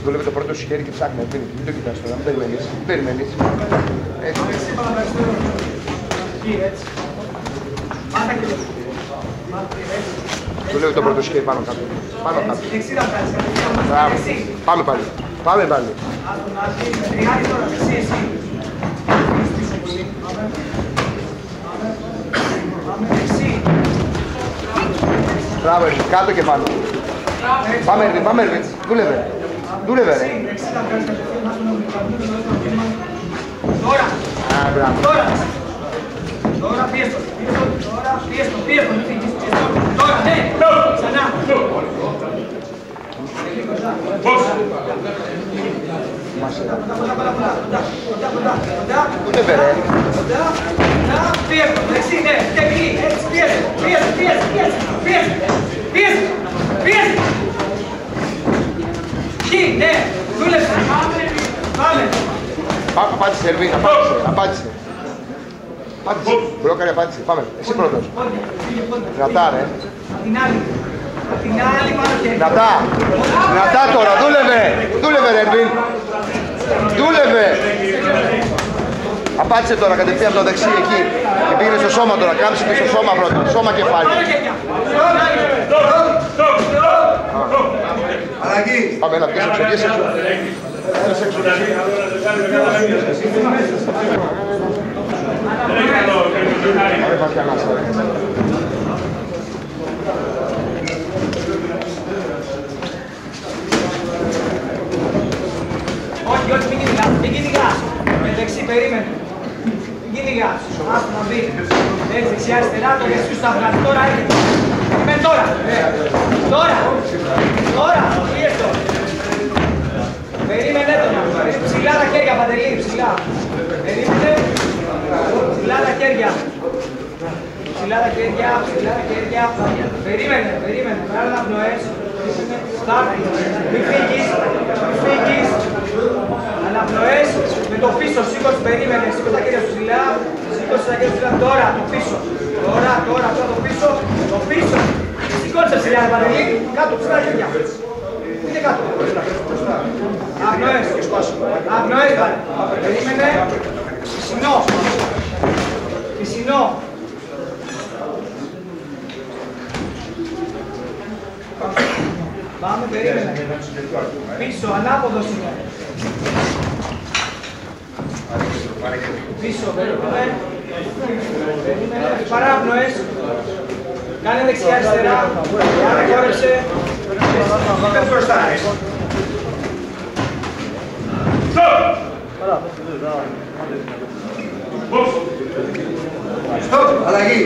Δούλευε το πρώτο σου χέρι και ψάχνει. Μην το κοιτάς τώρα, μην περιμένεις. Μην περιμένεις. Έτσι. Δούλευε το πρώτο σου χέρι πάνω κάτω. Πάνω κάτω. Μπράβο. Πάμε πάλι. Πάμε πάλι. Μπράβο, Ερβιν, κάτω και πάνω. Πάμε, Ερβιν, πάμε, Ερβιν. Δούλευε. Δούλευε, ρε. Τώρα. Α, μπράβο. Τώρα πιέστο. Τώρα πιέστο. Τώρα, ναι. Ξανά. Δούλευε, ρε. Πιέστο. Δεξί, ναι. Και εκεί. Έτσι, πιέστο. Εκεί, ναι. Δούλεψε. Πάμε. Απάντησε, Ερβίν, απάντησε. Μπρόκαρη, απάντησε. Πάμε, εσύ πρώτος. Δυνατά, ρε. Την άλλη πάνω και... Δυνατά τώρα, δούλευε, ρε, Ερβίν. Δούλευε. Απάντησε τώρα, κατευθείαν από το δεξί εκεί. Και πήγαινε στο σώμα τώρα, κάμψε και στο σώμα πρώτα. Σώμα κεφάλι. Αλλαγή. Πάμε, έλα, βγες έξω, βγες έξω. Όχι, μην κυνηγάς. Εντάξει, περίμενε. Μην κυνηγάς. Άστο να μπει. Έτσι, δεξιά, αριστερά, το δεξιού στα βγάζει. Τώρα έρχεται. Περιμένε τώρα. Τώρα. Πιέστο. Περίμενε έντονα. Ψηλά τα χέρια, Παντελή, ψηλά. Περίμενε. Ψηλά τα χέρια. Περίμενε. Βγάλε αναπνοές. Στάρτη. Μην φύγεις. Αναπνοές. Με το πίσω, σήκωσε, περίμενε. Σήκωσε τα χέρια σου ψηλά. Τώρα, το πίσω. Τώρα, το πίσω. Το πίσω. Σηκώνεσαι ψηλά, Παντελή. Κάτω, ψηλά τα χέρια. Είναι κάτω. Αγνοές, πάλι. Περίμενε. Πισινό. Πάμε, περίμενε. Πίσω, ανάποδος είναι. Πίσω, περίμενε. Παράπνοες. Κάνε δεξιά, αριστερά. Κάνε, κόρεψε. Είπες μπροστά. Στοπ, αλλαγή.